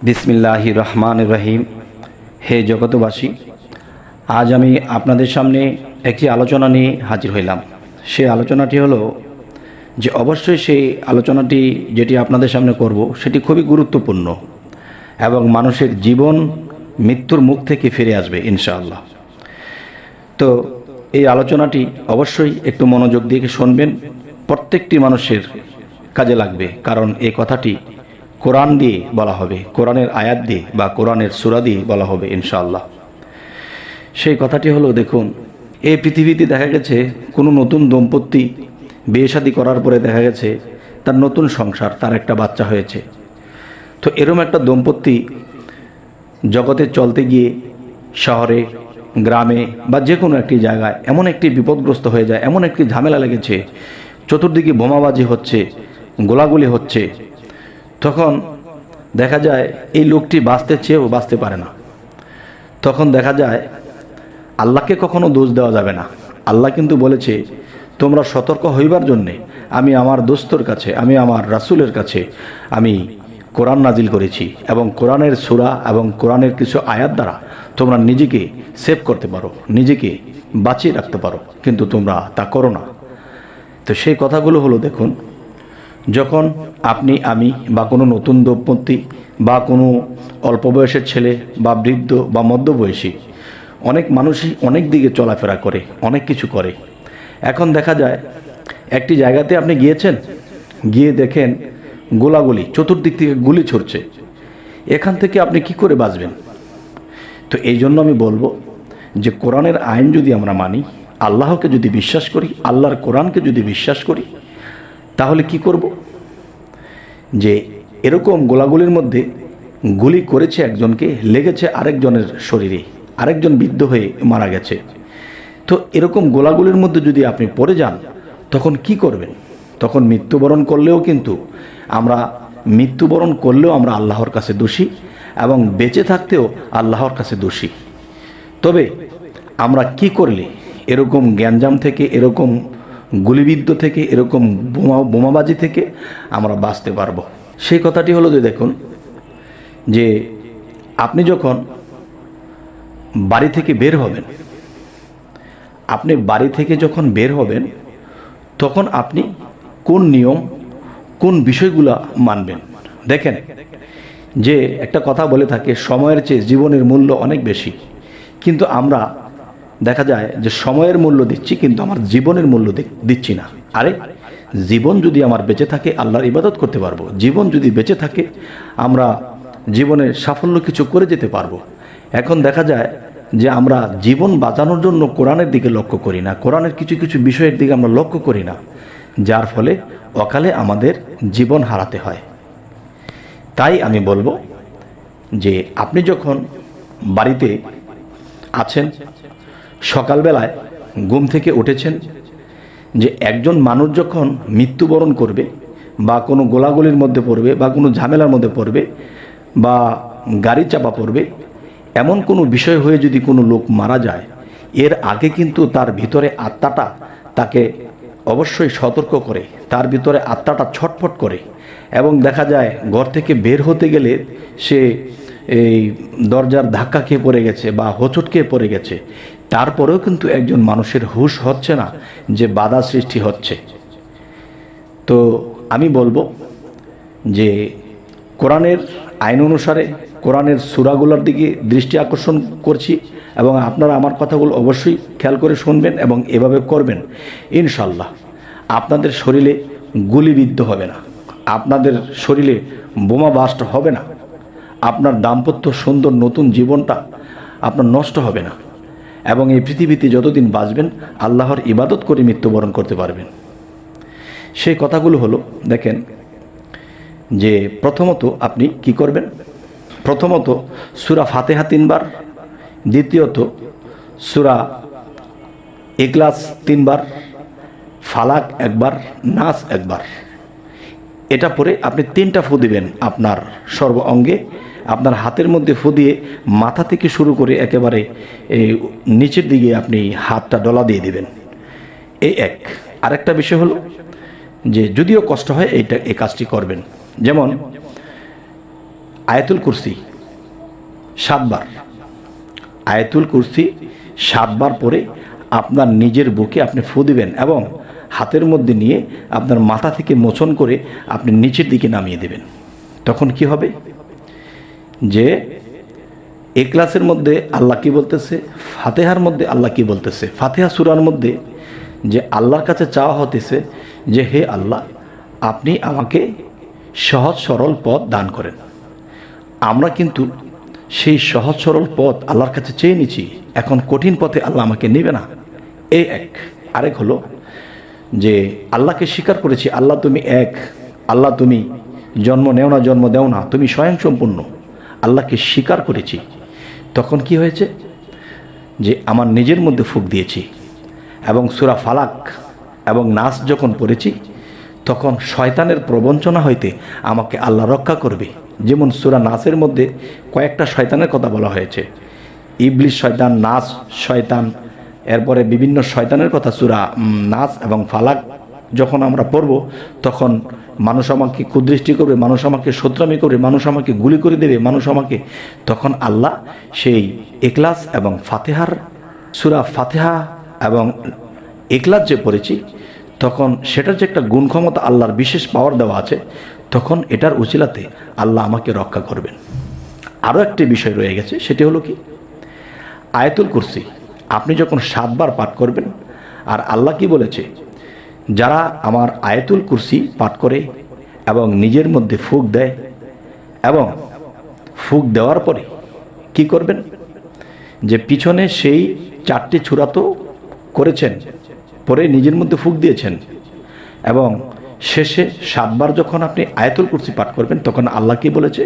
বিসমিল্লাহির রহমানির রহিম। হে জগতবাসী, আজ আমি আপনাদের সামনে একটি আলোচনা নিয়ে হাজির হইলাম। সেই আলোচনাটি হলো যে অবশ্যই সেই আলোচনাটি যেটি আপনাদের সামনে করব সেটি খুবই গুরুত্বপূর্ণ এবং মানুষের জীবন মৃত্যুর মুখ থেকে ফিরে আসবে ইনশাআল্লাহ। তো এই আলোচনাটি অবশ্যই একটু মনোযোগ দিয়ে শুনবেন, প্রত্যেকটি মানুষের কাজে লাগবে, কারণ এই কথাটি কোরআন দিয়ে বলা হবে, কোরআনের আয়াত দিয়ে বা কোরআনের সূরা দিয়ে বলা হবে ইনশাআল্লাহ। সেই কথাটি হলো, দেখুন, এই পৃথিবীতে দেখা গেছে কোনো নতুন দম্পতি বিয়ে শাদী করার পরে দেখা গেছে তার নতুন সংসার, তার একটা বাচ্চা হয়েছে। তো এরকম একটা দম্পতি জগতে চলতে গিয়ে শহরে, গ্রামে বা যে কোনো একটি জায়গায় এমন একটি বিপদগ্রস্ত হয়ে যায়, এমন একটি ঝামেলা লেগেছে, চতুর্দিকে বোমাবাজি হচ্ছে, গোলাগুলি হচ্ছে। তখন দেখা যায় এই লোকটি বাঁচতে চেয়েও বাঁচতে পারে না। তখন দেখা যায় আল্লাহকে কখনো দোষ দেওয়া যাবে না। আল্লাহ কিন্তু বলেছে, তোমরা সতর্ক হইবার জন্যে আমি আমার দোস্তর কাছে, আমি আমার রাসূলের কাছে আমি কোরআন নাজিল করেছি, এবং কোরআনের সূরা এবং কোরআনের কিছু আয়াত দ্বারা তোমরা নিজেকে সেভ করতে পারো, নিজেকে বাঁচিয়ে রাখতে পারো, কিন্তু তোমরা তা করো না। তো সেই কথাগুলো হলো, দেখুন, যখন আপনি, আমি বা কোনো নতুন দম্পতি বা কোনো অল্প বয়সের ছেলে বা বৃদ্ধ বা মধ্যবয়সী, অনেক মানুষই অনেক দিকে চলাফেরা করে, অনেক কিছু করে। এখন দেখা যায় একটি জায়গাতে আপনি গিয়েছেন, গিয়ে দেখেন গোলাগুলি, চতুর্দিক থেকে গুলি ছুটছে। এখান থেকে আপনি কি করে বাঁচবেন? তো এই জন্য আমি বলবো যে কোরআনের আইন যদি আমরা মানি, আল্লাহকে যদি বিশ্বাস করি, আল্লাহর কোরআনকে যদি বিশ্বাস করি, তাহলে কি করব? যে এরকম গোলাগুলির মধ্যে গুলি করেছে একজনকে, লেগেছে আরেকজনের শরীরে, আরেকজন বিদ্ধ হয়ে মারা গেছে। তো এরকম গোলাগুলির মধ্যে যদি আপনি পড়ে যান, তখন কি করবেন? তখন মৃত্যুবরণ করলেও কিন্তু আমরা আল্লাহর কাছে দোষী, এবং বেঁচে থাকতেও আল্লাহর কাছে দোষী। তবে আমরা কি করলে এরকম গ্যাঞ্জাম থেকে, এরকম গুলিবিদ্ধ থেকে, এরকম বোমাবাজি থেকে আমরা বাঁচতে পারবো? সেই কথাটি হলো যে, দেখুন, যে আপনি যখন বাড়ি থেকে বের হবেন, আপনি বাড়ি থেকে যখন বের হবেন, তখন আপনি কোন নিয়ম, কোন বিষয়গুলো মানবেন? দেখেন, যে একটা কথা বলে থাকে, সময়ের চেয়ে জীবনের মূল্য অনেক বেশি। কিন্তু আমরা দেখা যায় যে সময়ের মূল্য দিচ্ছি, কিন্তু আমার জীবনের মূল্য দিচ্ছি না। আরে, জীবন যদি আমার বেঁচে থাকে আল্লাহর ইবাদত করতে পারবো, জীবন যদি বেঁচে থাকে আমরা জীবনে সাফল্য কিছু করে যেতে পারবো। এখন দেখা যায় যে আমরা জীবন বাঁচানোর জন্য কোরআনের দিকে লক্ষ্য করি না, কোরআনের কিছু কিছু বিষয়ের দিকে আমরা লক্ষ্য করি না, যার ফলে অকালে আমাদের জীবন হারাতে হয়। তাই আমি বলবো যে আপনি যখন বাড়িতে আছেন, সকালবেলায় ঘুম থেকে উঠেছেন, যে একজন মানুষ যখন মৃত্যুবরণ করবে বা কোনো গোলাগুলির মধ্যে পড়বে বা কোনো ঝামেলার মধ্যে পড়বে বা গাড়ি চাপা পড়বে, এমন কোনো বিষয় হয়ে যদি কোনো লোক মারা যায়, এর আগে কিন্তু তার ভিতরে আত্মাটা তাকে অবশ্যই সতর্ক করে, তার ভিতরে আত্মাটা ছটফট করে, এবং দেখা যায় ঘর থেকে বের হতে গেলে সে এই দরজার ধাক্কা খেয়ে পড়ে গেছে বা হোঁচট খেয়ে পড়ে গেছে। তারপরেও কিন্তু একজন মানুষের হুঁশ হচ্ছে না, যে বাধা সৃষ্টি হচ্ছে। তো আমি বলবো যে কোরআনের আইন অনুসারে কোরআনের সূরাগুলোর দিকে দৃষ্টি আকর্ষণ করছি, এবং আপনারা আমার কথাগুলো অবশ্যই খেয়াল করে শুনবেন এবং এভাবে করবেন। ইনশাল্লাহ আপনাদের শরীরে গুলিবিদ্ধ হবে না, আপনাদের শরীরে বোমা বাস্ট হবে না, আপনার দাম্পত্য সুন্দর নতুন জীবনটা আপনার নষ্ট হবে না, এবং এই পৃথিবীতে যতদিন বাঁচবেন আল্লাহর ইবাদত করে মৃত্যুবরণ করতে পারবেন। সেই কথাগুলো হলো, দেখেন, যে প্রথমত আপনি কি করবেন? প্রথমত সূরা ফাতিহা 3 বার, দ্বিতীয়ত সূরা ইখলাস 3 বার, ফালাক 1 বার, নাস 1 বার। এটা পরে আপনি 3টা ফু দিবেন আপনার সর্ব অঙ্গে, আপনার হাতের মধ্যে ফু দিয়ে মাথা থেকে শুরু করে একেবারে নিচের দিকে আপনি হাতটা ডলা দিয়ে দিবেন। এই এক। আরেকটা বিষয় হলো যে যদিও কষ্ট হয় এই কাজটি করবেন। যেমন আয়াতুল কুরসি 7 বার, আয়াতুল কুরসি 7 বার পরে আপনার নিজের বুকে আপনি ফু দিবেন এবং হাতের মধ্যে নিয়ে আপনার মাথা থেকে মোচন করে আপনি নিচের দিকে নামিয়ে দেবেন। তখন কি হবে যে ইখলাসের মধ্যে আল্লাহ কি বলতেছে, ফাতিহার মধ্যে আল্লাহ কি বলতেছে, ফাতিহা সূরার মধ্যে যে আল্লাহর কাছে চাওয়া হতেছে যে হে আল্লাহ, আপনি আমাকে সহজ সরল পথ দান করেন। আমরা কিন্তু সেই সহজ সরল পথ আল্লাহর কাছে চেয়ে নিচ্ছি, এখন কঠিন পথে আল্লাহ আমাকে নেবে না। এই এক। আরেক হলো যে আল্লাহকে স্বীকার করেছি, আল্লাহ তুমি এক, আল্লাহ তুমি জন্ম নেও না, জন্ম দেও না, তুমি স্বয়ংসম্পূর্ণ। আল্লাহকে স্বীকার করেছি। তখন কি হয়েছে যে আমার নিজের মধ্যে ফুঁক দিয়েছি এবং সূরা ফালাক এবং নাস যখন পড়েছি তখন শয়তানের প্রবঞ্চনা হইতে আমাকে আল্লাহ রক্ষা করবে। যেমন সূরা নাসের মধ্যে কয়েকটা শয়তানের কথা বলা হয়েছে, ইবলিস শয়তান, নাস শয়তান, এরপরে বিভিন্ন শয়তানের কথা সূরা নাস এবং ফালাক যখন আমরা পড়ব তখন মানুষ আমাকে কুদৃষ্টি করবে, মানুষ আমাকে শত্রামি করবে, মানুষ আমাকে গুলি করে দেবে, মানুষ আমাকে, তখন আল্লাহ সেই ইখলাস এবং ফাতিহার সূরা ফাতিহা এবং ইখলাস যে পড়েছি তখন সেটার যে একটা গুণ ক্ষমতা আল্লাহর বিশেষ পাওয়ার দেওয়া আছে, তখন এটার উচিলাতে আল্লাহ আমাকে রক্ষা করবেন। আরও একটি বিষয় রয়ে গেছে, সেটি হলো কি আয়াতুল কুরসি আপনি যখন 7 বার পাঠ করবেন, আর আল্লাহ কি বলেছে, যারা আমার আয়াতুল কুরসি পাঠ করে এবং নিজের মধ্যে ফুঁক দেয় এবং ফুঁক দেওয়ার পরে কি করবেন, যে পিছনে সেই 4টি ছুরা তো করেছেন, পরে নিজের মধ্যে ফুঁক দিয়েছেন এবং শেষে 7 বার যখন আপনি আয়াতুল কুরসি পাঠ করবেন তখন আল্লাহ কি বলেছে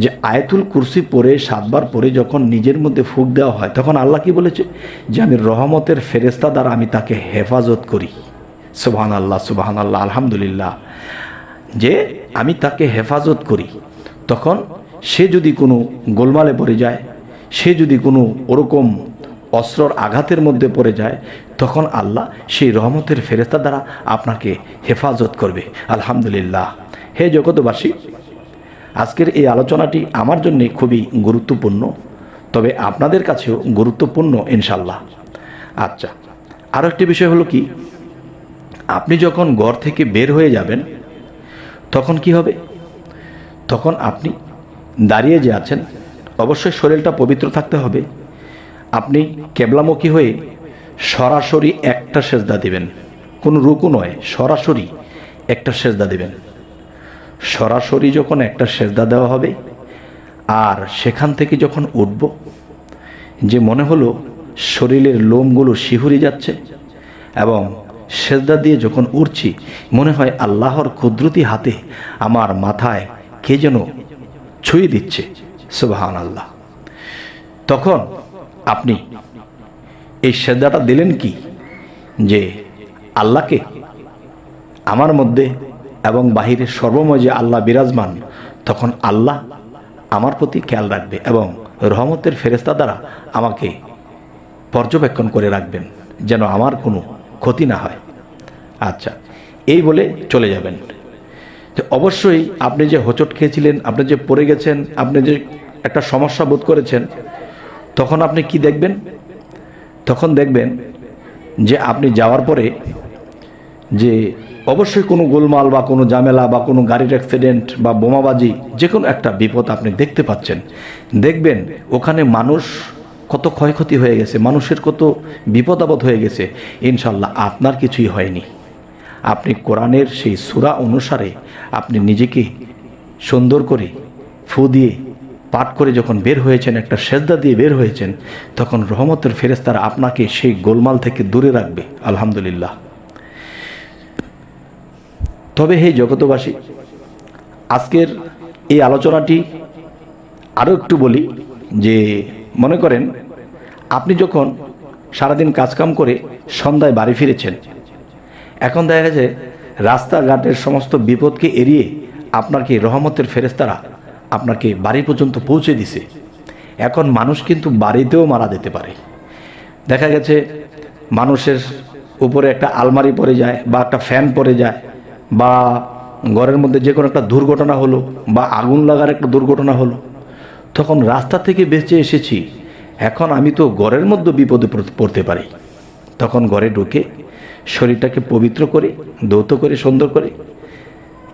যে আয়াতুল কুরসি পড়ে 7 বার পরে যখন নিজের মধ্যে ফুঁক দেওয়া হয় তখন আল্লাহ কি বলেছে যে আমি রহমতের ফেরেশতা দ্বারা আমি তাকে হেফাজত করি। সুবহানাল্লাহ, সুবহানাল্লাহ, আলহামদুলিল্লাহ, যে আমি তাকে হেফাজত করি। তখন সে যদি কোনো গোলমালে পড়ে যায়, সে যদি কোনো ওরকম অস্ত্রর আঘাতের মধ্যে পড়ে যায়, তখন আল্লাহ সেই রহমতের ফেরেশতা দ্বারা আপনাকে হেফাজত করবে। আলহামদুলিল্লাহ। হে জগতবাসী, আজকের এই আলোচনাটি আমার জন্য খুবই গুরুত্বপূর্ণ, তবে আপনাদের কাছেও গুরুত্বপূর্ণ ইনশাল্লাহ। আচ্ছা, আরও একটি বিষয় হলো কি, আপনি যখন ঘর থেকে বের হয়ে যাবেন তখন কি হবে, তখন আপনি দাঁড়িয়ে যে আছেন অবশ্যই শরীরটা পবিত্র থাকতে হবে। আপনি কেবলামুখী হয়ে সরাসরি একটা সেজদা দিবেন, কোনো রুকু নয়, সরাসরি একটা সেজদা দিবেন। সরাসরি যখন একটা সেজদা দেওয়া হবে আর সেখান থেকে যখন উঠব, যে মনে হলো শরীরের লোমগুলো শিহরে যাচ্ছে এবং সেজদা দিয়ে যখন উঠছি মনে হয় আল্লাহর কুদরতি হাতে আমার মাথায় কে যেন ছুঁয়ে দিচ্ছে। সুবহানাল্লাহ। তখন আপনি এই সেজদাটা দিলেন কি, যে আল্লাহকে আমার মধ্যে এবং বাহিরে সর্বময় যে আল্লাহ বিরাজমান, তখন আল্লাহ আমার প্রতি খেয়াল রাখবে এবং রহমতের ফেরেশতা দ্বারা আমাকে পর্যবেক্ষণ করে রাখবেন যেন আমার কোনো ক্ষতি না হয়। আচ্ছা, এই বলে চলে যাবেন। তো অবশ্যই আপনি যে হোঁচট খেয়েছিলেন, আপনি যে পড়ে গেছেন, আপনি যে একটা সমস্যা বোধ করেছেন, তখন আপনি কি দেখবেন, তখন দেখবেন যে আপনি যাওয়ার পরে যে অবশ্যই কোনো গোলমাল বা কোনো ঝামেলা বা কোনো গাড়ির অ্যাক্সিডেন্ট বা বোমাবাজি যে কোনো একটা বিপদ আপনি দেখতে পাচ্ছেন। দেখবেন ওখানে মানুষ কত ক্ষয়ক্ষতি হয়ে গেছে, মানুষের কত বিপদ আপদ হয়ে গেছে, ইনশাল্লাহ আপনার কিছুই হয়নি। আপনি কোরআনের সেই সূরা অনুসারে আপনি নিজেকে সুন্দর করে ফু দিয়ে পাঠ করে যখন বের হয়েছেন, একটা সেজদা দিয়ে বের হয়েছেন, তখন রহমতের ফেরেশতারা আপনাকে সেই গোলমাল থেকে দূরে রাখবে। আলহামদুলিল্লাহ। তবে হে জগতবাসী, আজকের এই আলোচনাটি আরও একটু বলি, যে মনে করেন আপনি যখন সারাদিন কাজকাম করে সন্ধ্যায় বাড়ি ফিরেছেন, এখন দেখা গেছে রাস্তাঘাটের সমস্ত বিপদকে এড়িয়ে আপনাকে রহমতের ফেরেশতারা আপনাকে বাড়ি পর্যন্ত পৌঁছে দিছে। এখন মানুষ কিন্তু বাড়িতেও মারা যেতে পারে। দেখা গেছে মানুষের উপরে একটা আলমারি পড়ে যায় বা একটা ফ্যান পড়ে যায় বা ঘরের মধ্যে যে কোনো একটা দুর্ঘটনা হলো বা আগুন লাগার একটা দুর্ঘটনা হলো, তখন রাস্তা থেকে বেঁচে এসেছি, এখন আমি তো ঘরের মধ্যে বিপদে পড়তে পারি। তখন ঘরে ঢুকে শরীরটাকে পবিত্র করে ধৌত করে সুন্দর করে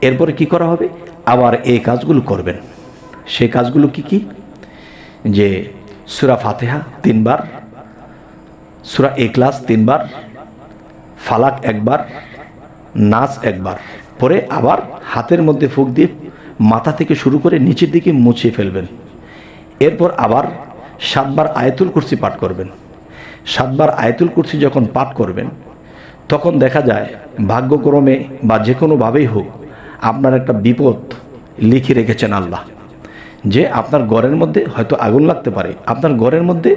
এরপরে কি করা হবে, আবার এই কাজগুলো করবেন। সেই কাজগুলো কি কি? যে সূরা ফাতিহা 3 বার, সূরা ইখলাস 3 বার, ফালাক 1 বার, নাস 1 বার, পরে আবার হাতের মধ্যে ফুঁক দিয়ে মাথা থেকে শুরু করে নিচের দিকে মুছিয়ে ফেলবেন। এরপর আবার 7 বার আয়াতুল কুরসি পাঠ করবেন। 7 বার আয়াতুল কুরসি যখন পাঠ করবেন, তখন দেখা যায় ভাগ্যক্রমে বা যে কোনোভাবেই হোক আপনার একটা বিপদ লিখে রেখেছেন আল্লাহ, যে আপনার ঘরের মধ্যে হয়তো আগুন লাগতে পারে, আপনার ঘরের মধ্যে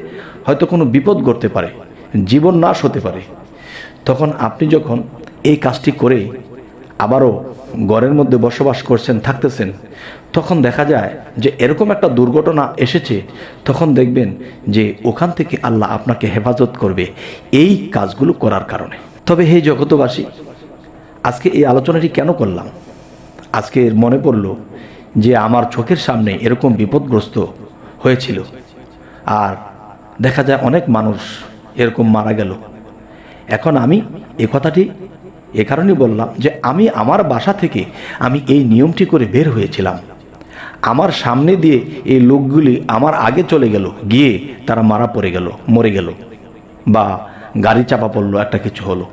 হয়তো কোনো বিপদ ঘটতে পারে, জীবন নাশ হতে পারে। তখন আপনি যখন এই কাজটি করে আবারও ঘরের মধ্যে বসবাস করছেন, থাকতেছেন, তখন দেখা যায় যে এরকম একটা দুর্ঘটনা এসেছে, তখন দেখবেন যে ওখান থেকে আল্লাহ আপনাকে হেফাজত করবে এই কাজগুলো করার কারণে। তবে হে জগতবাসী, আজকে এই আলোচনাটি কেন করলাম? আজকে মনে পড়ল যে আমার চোখের সামনে এরকম বিপদগ্রস্ত হয়েছিল, আর দেখা যায় অনেক মানুষ এরকম মারা গেল। এখন আমি এই কথাটি এ কারণেই বললাম যে আমি আমার বাসা থেকে আমি এই নিয়মটি করে বের হয়েছিলাম, আমার সামনে দিয়ে এই লোকগুলি আমার আগে চলে গেল, গিয়ে তারা মারা পড়ে গেল, মরে গেল, বা গাড়ি চাপা পড়লো, একটা কিছু হলো,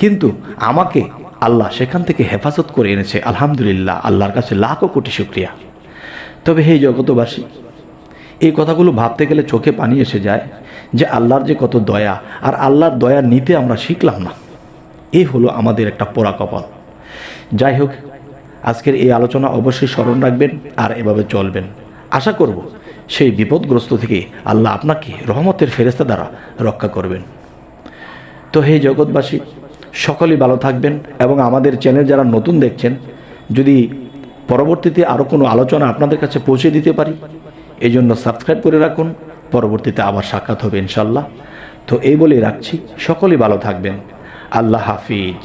কিন্তু আমাকে আল্লাহ সেখান থেকে হেফাজত করে এনেছে। আলহামদুলিল্লাহ, আল্লাহর কাছে লাখো কোটি শুকরিয়া। তবে হে জগতবাসী, এই কথাগুলো ভাবতে গেলে চোখে পানি এসে যায় যে আল্লাহর যে কত দয়া, আর আল্লাহর দয়া নিতে আমরা শিখলাম না। এই হলো আমাদের একটা পোড়া কপাল। যাই হোক, আজকের এই আলোচনা অবশ্যই স্মরণ রাখবেন আর এভাবে চলবেন। আশা করব সেই বিপদগ্রস্ত থেকে আল্লাহ আপনাকে রহমতের ফেরেশতা দ্বারা রক্ষা করবেন। তো হে জগৎবাসী, সকলেই ভালো থাকবেন, এবং আমাদের চ্যানেল যারা নতুন দেখছেন, যদি পরবর্তীতে আরও কোনো আলোচনা আপনাদের কাছে পৌঁছে দিতে পারি, এই জন্য সাবস্ক্রাইব করে রাখুন। পরবর্তীতে আবার সাক্ষাৎ হবে ইনশাল্লাহ। তো এই বলেই রাখছি, সকলেই ভালো থাকবেন। আল্লাহ হাফিজ।